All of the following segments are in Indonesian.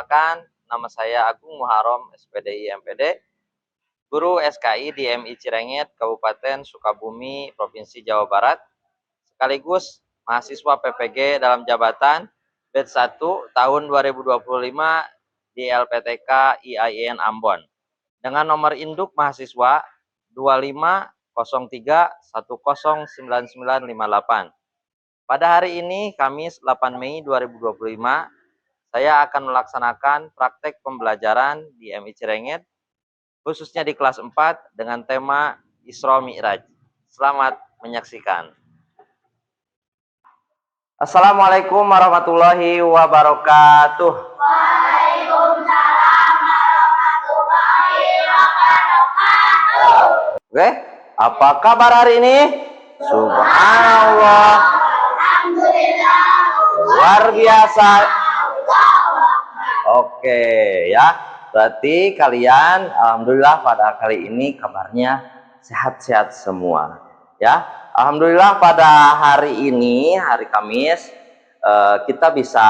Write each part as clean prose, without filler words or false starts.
Perkenalkan, nama saya Agung Muharom, SPDI MPD, Guru SKI di MI Cirengit, Kabupaten Sukabumi, Provinsi Jawa Barat, sekaligus mahasiswa PPG dalam jabatan batch 1 tahun 2025 di LPTK IAIN Ambon, dengan nomor induk mahasiswa 2503109958. Pada hari ini, Kamis 8 Mei 2025, saya akan melaksanakan praktek pembelajaran di MI Cirengit, khususnya di kelas 4 dengan tema Isra Mi'raj. Selamat menyaksikan. Assalamualaikum warahmatullahi wabarakatuh. Waalaikumsalam warahmatullahi wabarakatuh. Oke, apa kabar hari ini? Subhanallah. Alhamdulillah. Luar biasa. Oke ya, berarti kalian alhamdulillah pada kali ini kabarnya sehat-sehat semua ya. Alhamdulillah pada hari ini, hari Kamis, kita bisa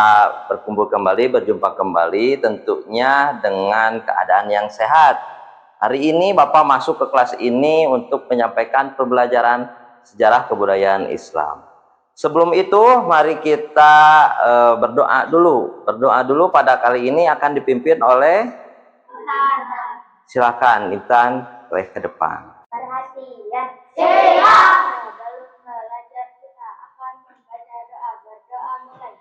berkumpul kembali, berjumpa kembali tentunya dengan keadaan yang sehat. Hari ini Bapak masuk ke kelas ini untuk menyampaikan pembelajaran sejarah kebudayaan Islam. Sebelum itu, mari kita berdoa dulu. Berdoa dulu pada kali ini akan dipimpin oleh, silakan Intan, ke depan. Perhatian. Siap. Sebelum belajar kita akan membaca doa. Berdoa mulai.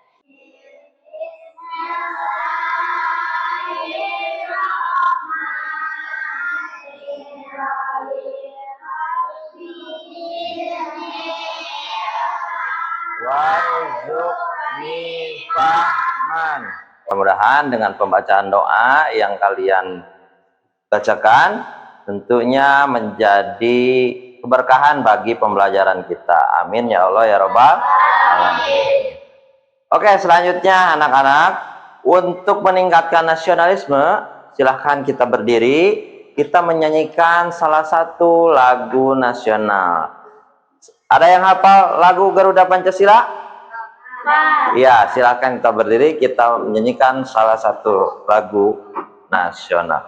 Warzuqni fahman. Mudah-mudahan dengan pembacaan doa yang kalian bacakan tentunya menjadi keberkahan bagi pembelajaran kita. Amin ya Allah ya Rabbal alamin. Oke, selanjutnya anak-anak, untuk meningkatkan nasionalisme, silahkan kita berdiri. Kita menyanyikan salah satu lagu nasional. Ada yang hafal lagu Garuda Pancasila? Ya, silakan kita berdiri, kita menyanyikan salah satu lagu nasional.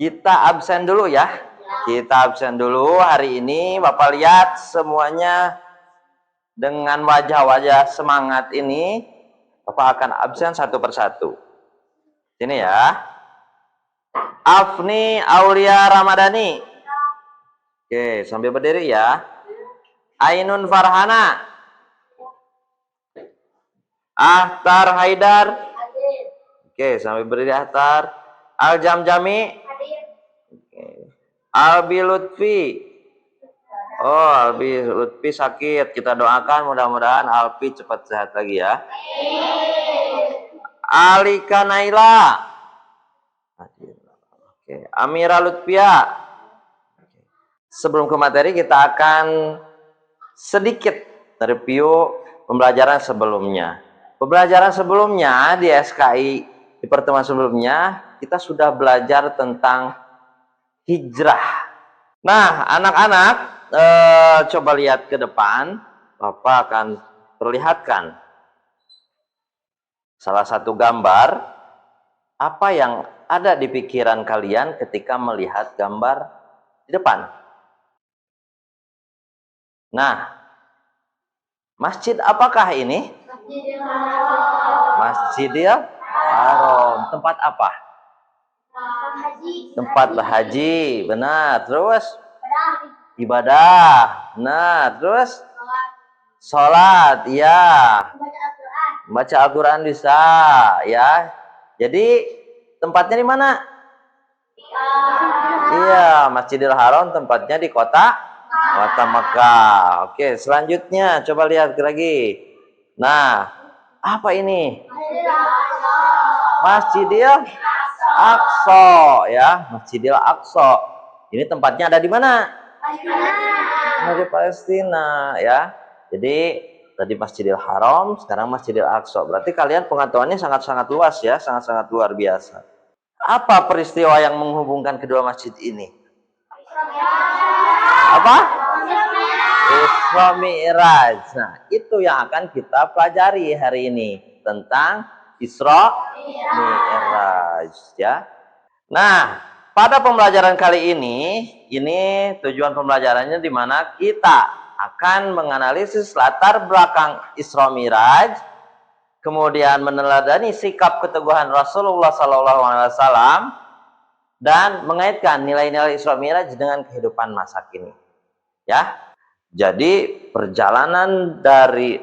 Kita absen dulu ya. Kita absen dulu hari ini. Bapak lihat semuanya dengan wajah-wajah semangat ini. Bapak akan absen satu persatu. Sini ya. Afni Aulia Ramadhani. Oke, sambil berdiri ya. Ainun Farhana. Ahtar Haidar. Oke, sambil berdiri Ahtar. Aljamjami. Albi Lutfi. Oh, Albi Lutfi sakit. Kita doakan mudah-mudahan Albi cepat sehat lagi ya. Alika Naila. Oke, Amira Lutfia. Sebelum ke materi, kita akan sedikit review pembelajaran sebelumnya. Pembelajaran sebelumnya di SKI, di pertemuan sebelumnya, kita sudah belajar tentang hijrah. Nah, anak-anak, coba lihat ke depan. Bapak akan perlihatkan salah satu gambar. Apa yang ada di pikiran kalian ketika melihat gambar di depan? Nah, masjid apakah ini? Masjidil Haram. Tempat apa? haji. Tempat berhaji, benar. Terus ibadah, benar. Terus sholat, ya. Baca Al-Quran bisa, ya. Jadi tempatnya di mana? Iya, Masjidil Haram tempatnya di kota Makkah. Oke, selanjutnya coba lihat lagi. Nah, apa ini? Masjidil Aqsa, ya, Masjidil Aqsa. Ini tempatnya ada di mana? Ada di Palestina, ya. Jadi tadi Masjidil Haram, sekarang Masjidil Aqsa. Berarti kalian pengetahuannya sangat-sangat luas, ya, sangat-sangat luar biasa. Apa peristiwa yang menghubungkan kedua masjid ini? Apa? Isra Mi'raj. Nah, itu yang akan kita pelajari hari ini tentang Isra Mi'raj, ya. Nah, pada pembelajaran kali ini tujuan pembelajarannya di mana kita akan menganalisis latar belakang Isra Mi'raj, kemudian meneladani sikap keteguhan Rasulullah SAW dan mengaitkan nilai-nilai Isra Mi'raj dengan kehidupan masa kini. Ya, jadi perjalanan dari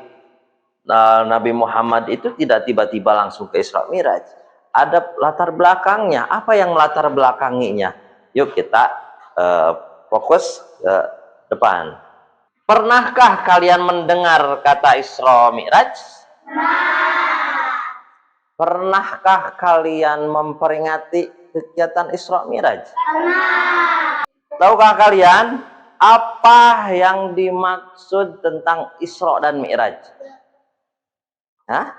Nabi Muhammad itu tidak tiba-tiba langsung ke Isra Mi'raj. Ada latar belakangnya. Apa yang latar belakanginya? Yuk kita fokus ke depan. Pernahkah kalian mendengar kata Isra Mi'raj? Pernahkah kalian memperingati kegiatan Isra Mi'raj? Tahukah kalian apa yang dimaksud tentang Isra dan Mi'raj? Hah?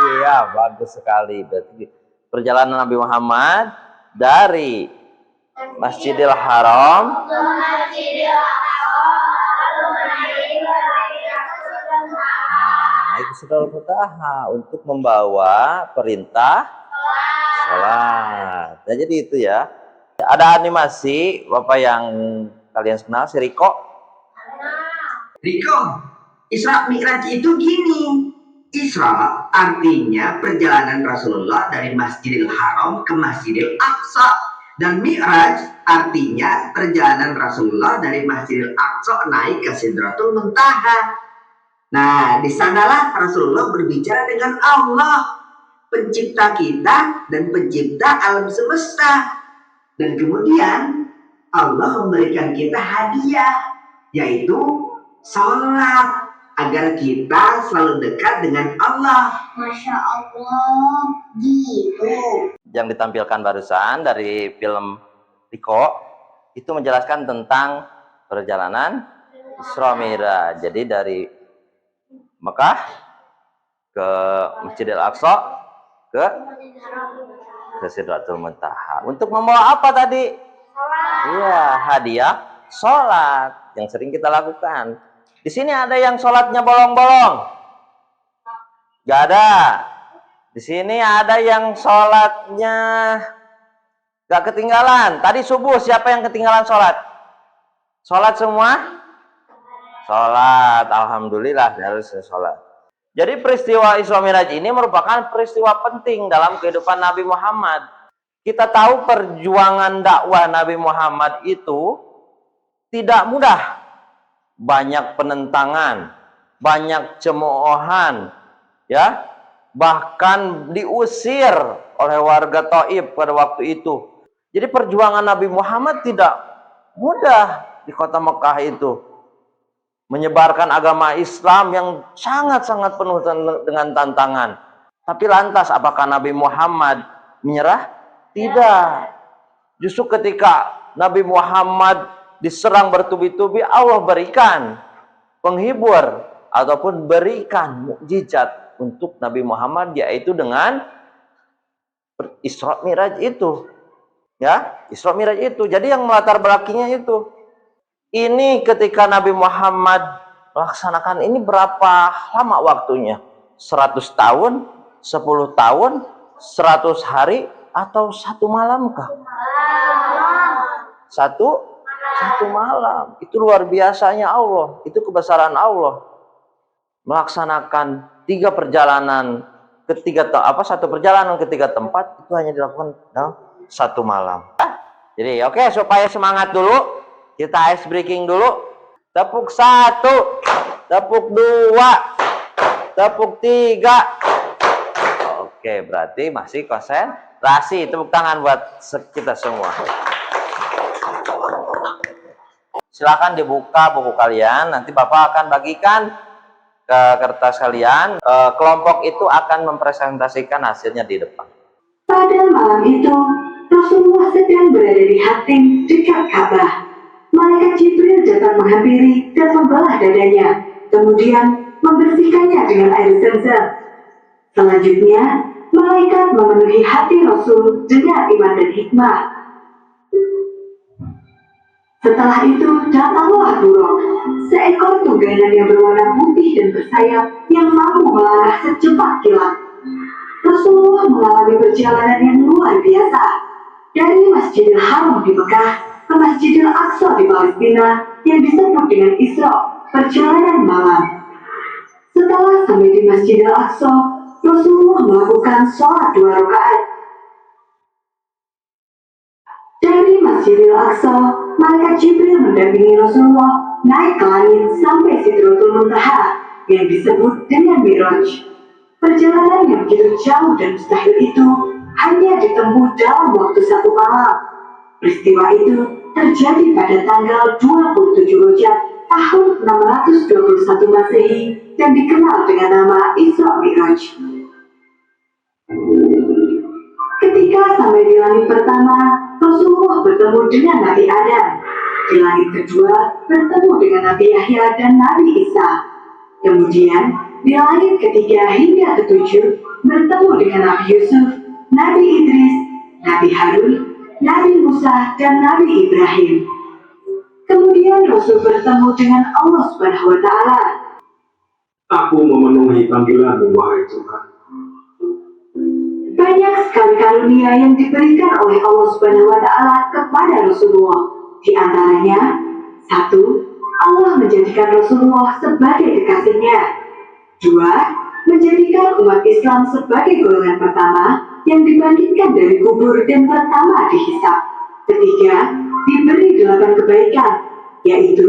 Iya, bagus sekali. Berarti perjalanan Nabi Muhammad dari Masjidil Haram naik ke Sidratul Muntaha untuk membawa perintah sholat. Nah, jadi itu ya. Ada animasi Bapak yang kalian kenal, si Riko. Riko, Isra Mi'raj itu gini. Isra artinya perjalanan Rasulullah dari Masjidil Haram ke Masjidil Aqsa. Dan Mi'raj artinya perjalanan Rasulullah dari Masjidil Aqsa naik ke Sidratul Muntaha. Nah, di sanalah Rasulullah berbicara dengan Allah, pencipta kita dan pencipta alam semesta. Dan kemudian Allah memberikan kita hadiah, yaitu sholat, agar kita selalu dekat dengan Allah. Masya Allah, gitu. Yang ditampilkan barusan dari film Riko itu menjelaskan tentang perjalanan Isra Mi'raj. Jadi dari Mekah ke Masjidil Aqsa ke Sidratul Muntaha. Untuk membawa apa tadi? Iya, hadiah sholat yang sering kita lakukan. Di sini ada yang sholatnya bolong-bolong? Gak ada. Di sini ada yang sholatnya gak ketinggalan. Tadi subuh siapa yang ketinggalan sholat? Sholat semua? Sholat, alhamdulillah harus sholat. Jadi peristiwa Isra Mi'raj ini merupakan peristiwa penting dalam kehidupan Nabi Muhammad. Kita tahu perjuangan dakwah Nabi Muhammad itu tidak mudah. Banyak penentangan, banyak cemoohan, ya, bahkan diusir oleh warga Taif pada waktu itu. Jadi perjuangan Nabi Muhammad tidak mudah di kota Mekah itu. Menyebarkan agama Islam yang sangat-sangat penuh dengan tantangan. Tapi lantas apakah Nabi Muhammad menyerah? Tidak. Justru ketika Nabi Muhammad diserang bertubi-tubi, Allah berikan penghibur ataupun berikan mukjizat untuk Nabi Muhammad, yaitu dengan Isra Mi'raj itu. Ya, Isra Mi'raj itu. Jadi yang melatar belakangnya itu. Ini ketika Nabi Muhammad melaksanakan ini berapa lama waktunya? 100 tahun, 10 tahun, 100 hari, atau 1 malam kah? Satu malam. Itu luar biasanya Allah. Itu kebesaran Allah. melaksanakan satu perjalanan ke 3 tempat itu hanya dilakukan dalam 1 malam. Jadi oke, supaya semangat dulu, kita ice breaking dulu. Tepuk 1, tepuk 2, tepuk 3. Oke, berarti masih konsentrasi. Tepuk tangan buat kita semua. Silakan dibuka buku kalian. Nanti Bapak akan bagikan ke kertas kalian. Kelompok itu akan mempresentasikan hasilnya di depan. Pada malam itu, Rasulullah sedang berada di Hatim dekat Ka'bah. Malaikat Jibril datang menghampiri dan membelah dadanya, kemudian membersihkannya dengan air Zam-Zam. Selanjutnya, malaikat memenuhi hati Rasul dengan iman dan hikmah. Setelah itu datanglah burung, seekor tunggangan yang berwarna putih dan bersayap yang mampu melangkah secepat kilat. Rasulullah mengalami perjalanan yang luar biasa, dari Masjidil Haram di Mekah ke Masjidil Aqsa di Palestina yang disebut dengan Isra, perjalanan malam. Setelah sampai di Masjidil Aqsa, Rasulullah melakukan sholat 2 rakaat. Dari Masjidil Aqsa, malaikat Jibril mendampingi Rasulullah naik ke langit sampai Sidratul Muntaha yang disebut dengan Mi'raj. Perjalanan yang begitu jauh dan mustahil itu hanya ditempuh dalam waktu 1 malam. Peristiwa itu terjadi pada tanggal 27 Rojab tahun 621 Masehi dan dikenal dengan nama Isra Mi'raj. Ketika sampai di langit pertama, Rasulullah bertemu dengan Nabi Adam. Di langit kedua, bertemu dengan Nabi Yahya dan Nabi Isa. Kemudian, di langit ketiga hingga ketujuh, bertemu dengan Nabi Yusuf, Nabi Idris, Nabi Harun, Nabi Musa, dan Nabi Ibrahim. Kemudian Rasul bertemu dengan Allah Subhanahu wa Ta'ala. Aku memenuhi panggilanmu, wahai Tuhan. Banyak sekali karunia yang diberikan oleh Allah Subhanahu wa Ta'ala kepada Rasulullah. Di antaranya, 1. Allah menjadikan Rasulullah sebagai kekasihnya. 2. Menjadikan umat Islam sebagai golongan pertama yang dibangkitkan dari kubur dan pertama dihisab. 3. Diberi 8 kebaikan, yaitu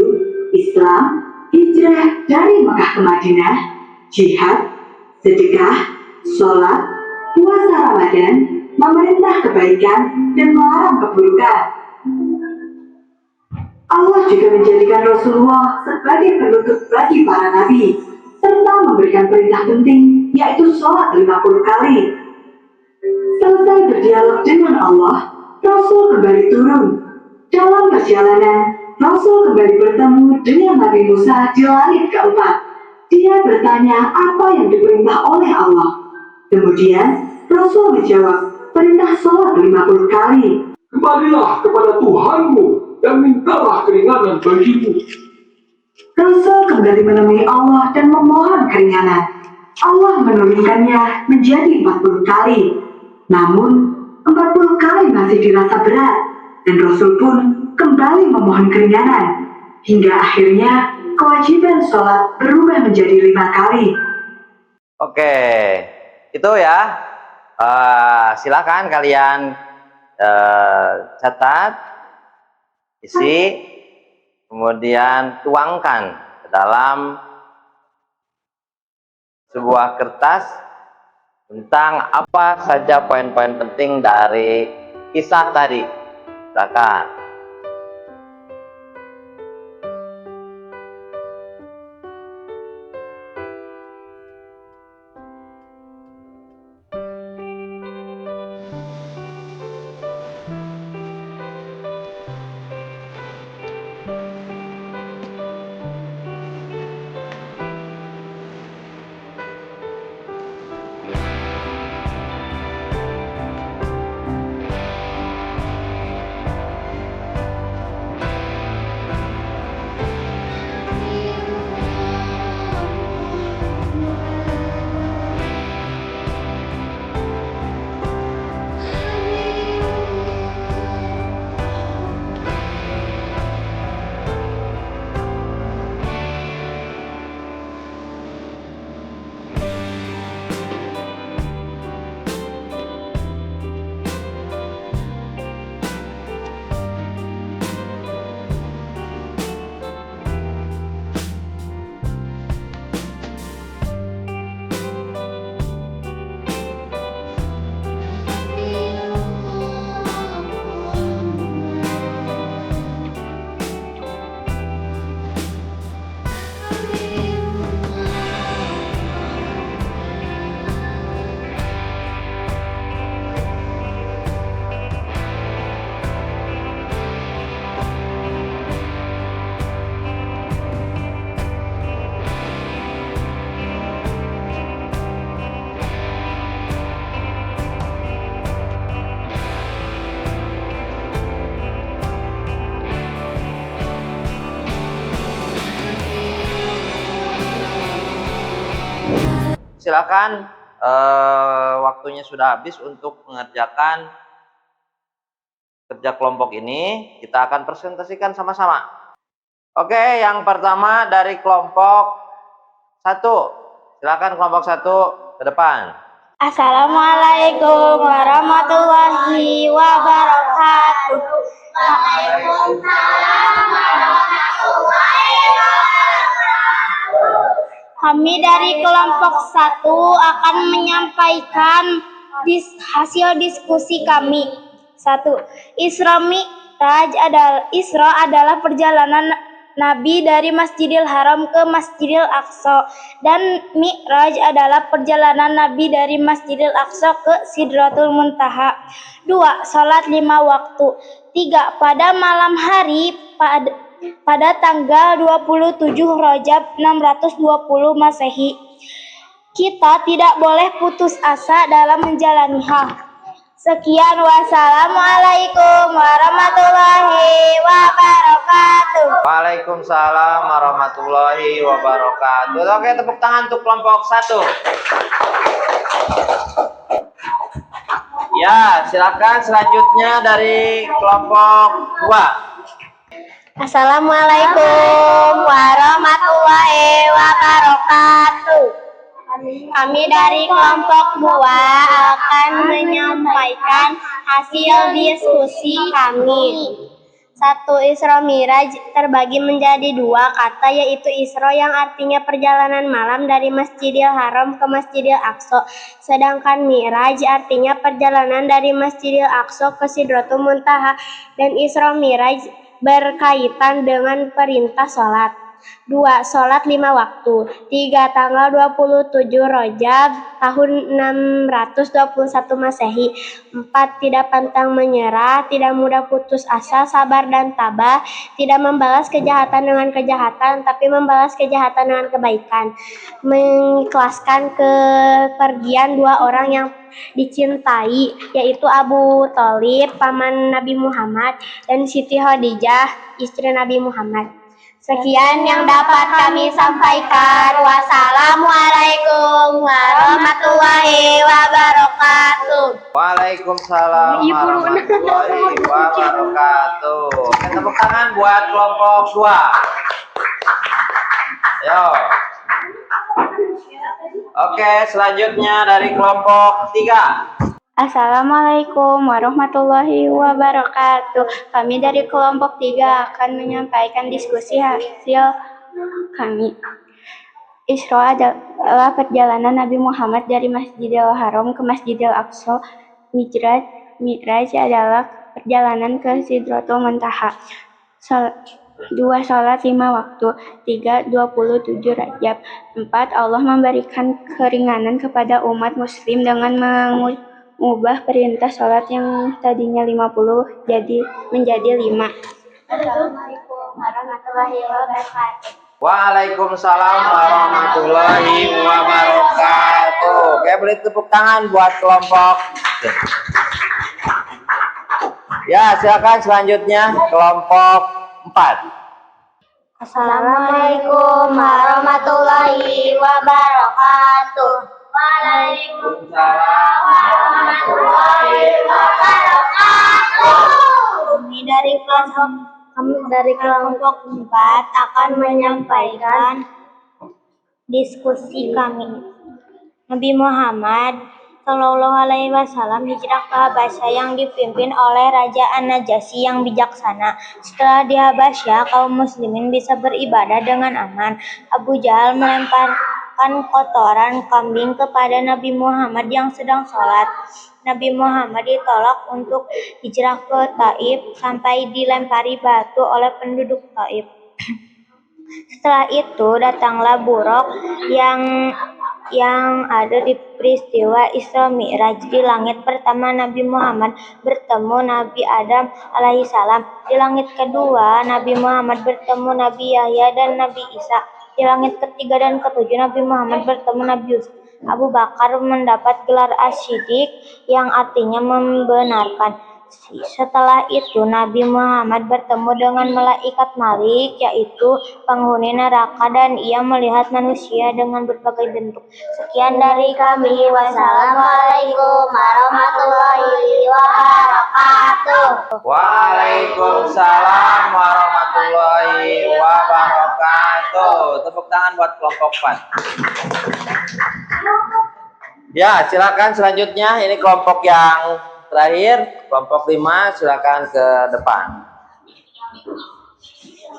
Islam, hijrah dari Mekah ke Madinah, jihad, sedekah, sholat, puasa Ramadan, memerintah kebaikan, dan melarang keburukan. Allah juga menjadikan Rasulullah sebagai penutup bagi para nabi, serta memberikan perintah penting, yaitu sholat 50 kali. Selesai berdialog dengan Allah, Rasul kembali turun. Dalam perjalanan, Rasul kembali bertemu dengan Nabi Musa di langit keempat. Dia bertanya apa yang diperintah oleh Allah. Kemudian, Rasul menjawab, perintah sholat 50 kali. Kembalilah kepada Tuhanmu dan mintalah keringanan bagimu. Rasul kembali menemui Allah dan memohon keringanan. Allah menurunkannya menjadi 40 kali. Namun, 40 kali masih dirasa berat, dan Rasul pun kembali memohon keringanan. Hingga akhirnya, kewajiban sholat berubah menjadi 5 kali. Oke, itu ya. Silakan kalian catat, isi, kemudian tuangkan ke dalam sebuah kertas tentang apa saja poin-poin penting dari kisah tadi. Silakan. silakan waktunya sudah habis untuk mengerjakan kerja kelompok ini. Kita akan presentasikan sama-sama. Oke, yang pertama dari kelompok 1. Silakan kelompok 1 ke depan. Assalamualaikum warahmatullahi wabarakatuh. Kami dari kelompok 1 akan menyampaikan hasil diskusi kami. 1. Isra adalah perjalanan Nabi dari Masjidil Haram ke Masjidil Aqsa, dan Mi'raj adalah perjalanan Nabi dari Masjidil Aqsa ke Sidratul Muntaha. 2. Salat 5 waktu. 3. Pada malam hari pada tanggal 27 Rajab 620 Masehi, kita tidak boleh putus asa dalam menjalani hal. Sekian, wassalamualaikum warahmatullahi wabarakatuh. Waalaikumsalam warahmatullahi wabarakatuh. Oke, tepuk tangan untuk kelompok 1. Ya, silakan selanjutnya dari kelompok 2. Assalamualaikum warahmatullahi wabarakatuh. Kami dari kelompok 2 akan menyampaikan hasil diskusi kami. 1. Isra Mi'raj terbagi menjadi 2 kata, yaitu Isra yang artinya perjalanan malam dari Masjidil Haram ke Masjidil Aqsa, sedangkan Mi'raj artinya perjalanan dari Masjidil Aqsa ke Sidratul Muntaha. Dan Isra Mi'raj berkaitan dengan perintah sholat. 2. Sholat 5 waktu. 3. Tanggal 27 Rajab tahun 621 Masehi. 4. Tidak pantang menyerah, tidak mudah putus asa, sabar dan tabah, tidak membalas kejahatan dengan kejahatan, tapi membalas kejahatan dengan kebaikan. Mengikhlaskan kepergian 2 orang yang dicintai, yaitu Abu Thalib, paman Nabi Muhammad, dan Siti Khadijah, istri Nabi Muhammad. Sekian yang dapat kami sampaikan. Wassalamualaikum warahmatullahi wabarakatuh. Waalaikumsalam warahmatullahi wabarakatuh. Oke, tepuk tangan buat kelompok 2. Yo. Oke, selanjutnya dari kelompok 3. Assalamualaikum warahmatullahi wabarakatuh. Kami dari kelompok 3 akan menyampaikan diskusi hasil kami. Isra adalah perjalanan Nabi Muhammad dari Masjidil Haram ke Masjidil Aqsa. Mi'raj adalah perjalanan ke Sidratul Muntaha. 2. Salat 5 waktu. 3. 27 Rajab. 4. Allah memberikan keringanan kepada umat muslim dengan mengubah perintah sholat yang tadinya 50 menjadi 5. Assalamualaikum warahmatullahi wabarakatuh. Waalaikumsalam warahmatullahi wabarakatuh. Oke, beri tepuk tangan buat kelompok. Ya, silakan selanjutnya kelompok 4. Assalamualaikum warahmatullahi wabarakatuh. Waalaikumsalam warahmatullahi wabarakatuh. Kami dari kelompok 4 akan menyampaikan diskusi kami. Nabi Muhammad Shallallahu Alaihi Wasallam hijrah ke Habasyah yang dipimpin oleh Raja An-Najasyi yang bijaksana. Setelah di Habasyah, kaum muslimin bisa beribadah dengan aman. Abu Jahal melemparkan kotoran kambing kepada Nabi Muhammad yang sedang sholat. Nabi Muhammad ditolak untuk hijrah ke Taif sampai dilempari batu oleh penduduk Taif. Setelah itu datanglah Buraq yang ada di peristiwa Isra Mi'raj. Di langit pertama Nabi Muhammad bertemu Nabi Adam alaihissalam. Di langit kedua Nabi Muhammad bertemu Nabi Yahya dan Nabi Isa. Di langit ketiga dan ketujuh Nabi Muhammad bertemu Nabi Yusuf. Abu Bakar mendapat gelar As-Siddiq yang artinya membenarkan. Setelah itu Nabi Muhammad bertemu dengan malaikat Malik, yaitu penghuni neraka, dan ia melihat manusia dengan berbagai bentuk. Sekian dari kami. Wassalamualaikum warahmatullahi wabarakatuh. Waalaikumsalam warahmatullahi wabarakatuh. Tepuk tangan buat kelompok 4. Ya, silakan selanjutnya. Ini kelompok yang terakhir, kelompok 5, silakan ke depan.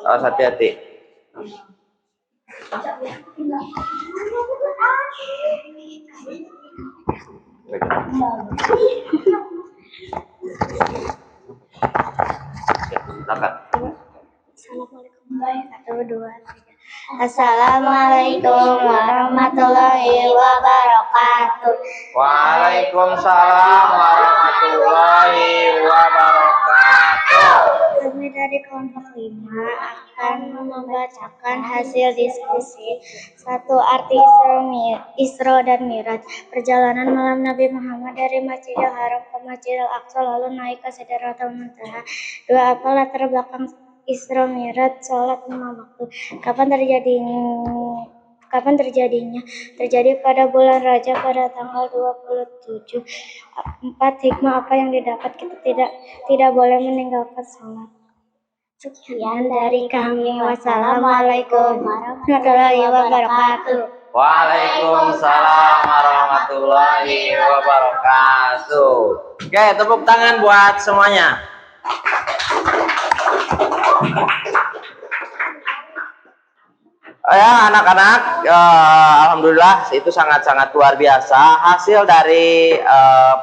Awas hati-hati. Silakan. Assalamualaikum warahmatullahi wabarakatuh. Waalaikumsalam warahmatullahi wabarakatuh. Kami dari kelompok 5 akan membacakan hasil diskusi. 1. Arti Isra dan Mi'raj. Perjalanan malam Nabi Muhammad dari Masjidil Haram ke Masjidil Aqsa lalu naik ke Sidratul Muntaha. 2. Apa latar belakang Isra Mi'raj? Salat 5 waktu. Kapan terjadinya? Terjadi pada bulan Rajab pada tanggal 27. 4. Hikmah apa yang didapat? Kita tidak boleh meninggalkan salat. Sekian dari kami. Wassalamualaikum warahmatullahi wabarakatuh. Waalaikumsalam warahmatullahi wabarakatuh. Oke, tepuk tangan buat semuanya. Ya, anak-anak, alhamdulillah itu sangat-sangat luar biasa hasil dari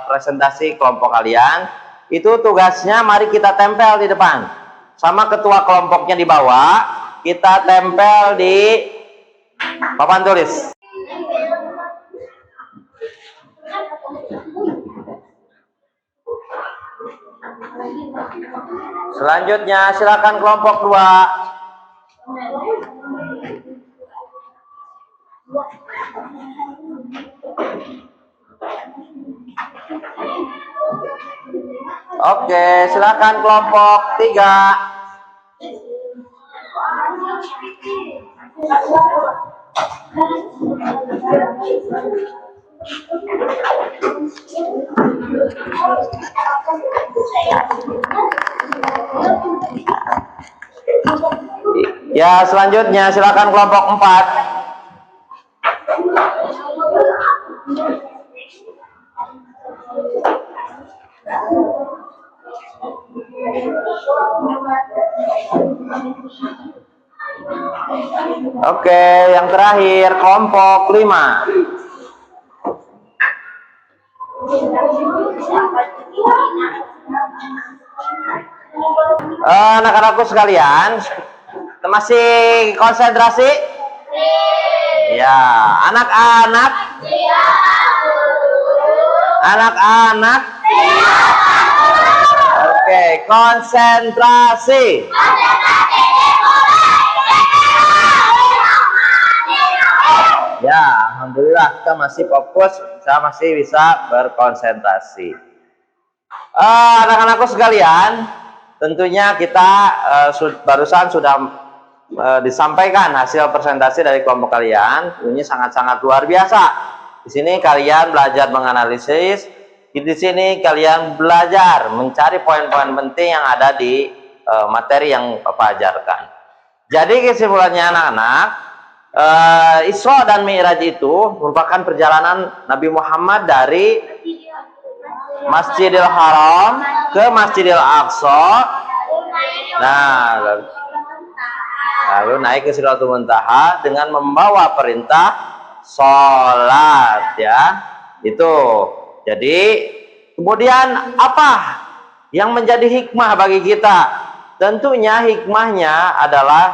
presentasi kelompok kalian. Itu tugasnya mari kita tempel di depan. Sama ketua kelompoknya di bawah, kita tempel di papan tulis. Selanjutnya silakan kelompok 2. Oke, silakan kelompok 3. Ya, selanjutnya silakan kelompok 4. Oke, yang terakhir kelompok 5. Anak-anakku sekalian, masih konsentrasi? Ya, anak-anak. Anak-anak. Oke, konsentrasi. Ya, alhamdulillah kita masih fokus, saya masih bisa berkonsentrasi. Anak-anakku sekalian, tentunya kita barusan sudah disampaikan hasil presentasi dari kelompok kalian. Ini sangat-sangat luar biasa. Di sini kalian belajar menganalisis, di sini kalian belajar mencari poin-poin penting yang ada di materi yang Bapak ajarkan. Jadi kesimpulannya anak-anak, Isra dan Mi'raj itu merupakan perjalanan Nabi Muhammad dari Masjidil Haram ke Masjidil Aqsa. Nah, lalu naik ke Sidratul Muntaha dengan membawa perintah sholat, ya. Itu. Jadi, kemudian apa yang menjadi hikmah bagi kita? Tentunya hikmahnya adalah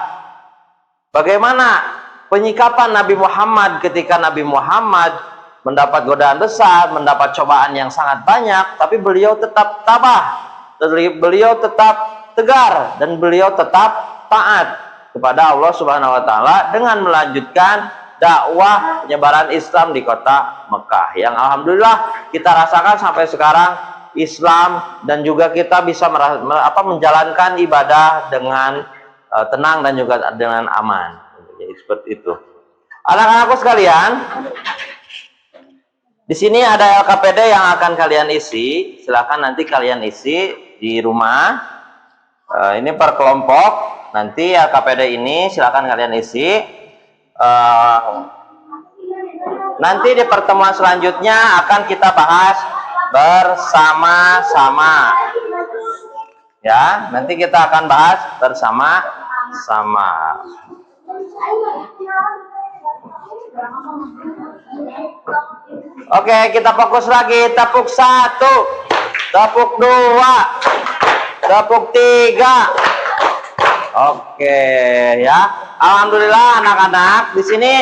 bagaimana penyikapan Nabi Muhammad ketika Nabi Muhammad mendapat godaan besar, mendapat cobaan yang sangat banyak, tapi beliau tetap tabah, beliau tetap tegar, dan beliau tetap taat kepada Allah Subhanahu wa Ta'ala dengan melanjutkan dakwah penyebaran Islam di kota Mekah yang alhamdulillah kita rasakan sampai sekarang Islam, dan juga kita bisa menjalankan ibadah dengan tenang dan juga dengan aman. Jadi seperti itu. Anak-anakku sekalian, di sini ada LKPD yang akan kalian isi. Silakan nanti kalian isi di rumah. Ini per kelompok. Nanti LKPD ini silakan kalian isi. Nanti di pertemuan selanjutnya akan kita bahas bersama-sama. Ya, nanti kita akan bahas bersama-sama. Oke, kita fokus lagi. Tepuk 1, tepuk 2, tepuk 3. Oke, ya. Alhamdulillah anak-anak, di sini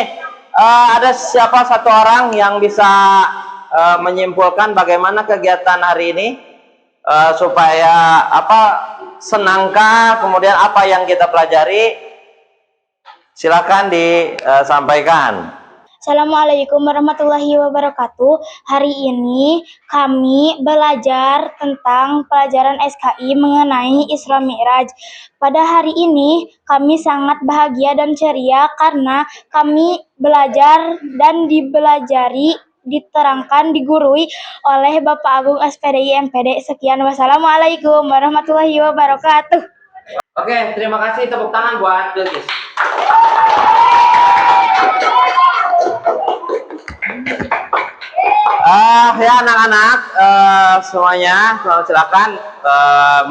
ada siapa satu orang yang bisa menyimpulkan bagaimana kegiatan hari ini, supaya senangkah, kemudian apa yang kita pelajari? Silakan disampaikan. Assalamualaikum warahmatullahi wabarakatuh. Hari ini kami belajar tentang pelajaran SKI mengenai Isra Mi'raj. Pada hari ini kami sangat bahagia dan ceria karena kami belajar dan diterangkan, digurui oleh Bapak Agung SPDI MPD. Sekian, wassalamualaikum warahmatullahi wabarakatuh. Oke, terima kasih. Tepuk tangan buat Bilkis. Ya anak-anak semuanya, silakan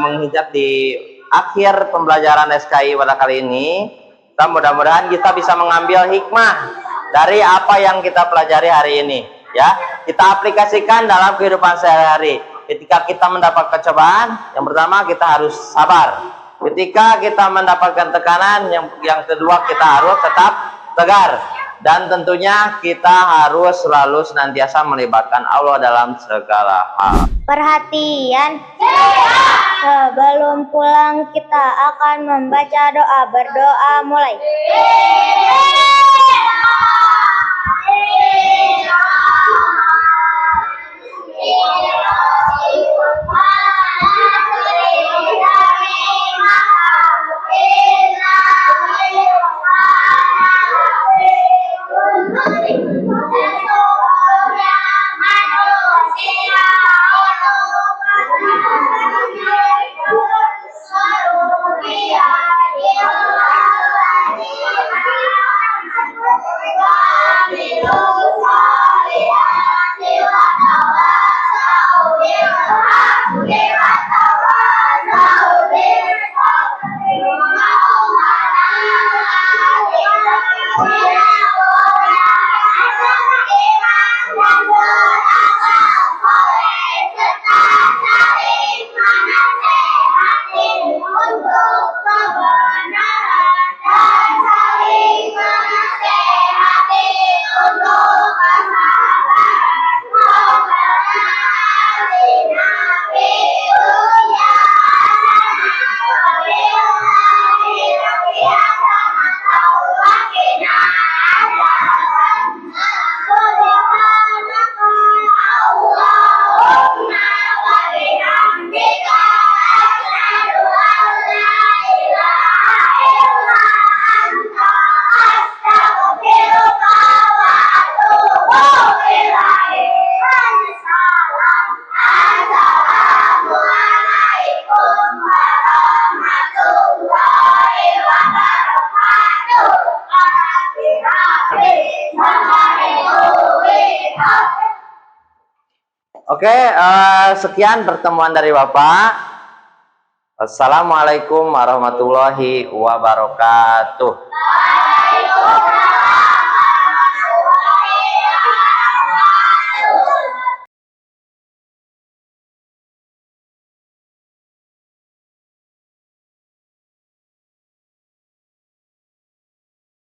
menghijab di akhir pembelajaran SKI pada kali ini. Mudah-mudahan kita bisa mengambil hikmah dari apa yang kita pelajari hari ini. Ya, kita aplikasikan dalam kehidupan sehari-hari. Ketika kita mendapat cobaan, yang pertama kita harus sabar. Ketika kita mendapatkan tekanan, yang kedua kita harus tetap tegar. Dan tentunya kita harus selalu senantiasa melibatkan Allah dalam segala hal. Perhatian, sebelum pulang kita akan membaca doa. Berdoa mulai. Oke, sekian pertemuan dari Bapak. Assalamualaikum warahmatullahi wabarakatuh.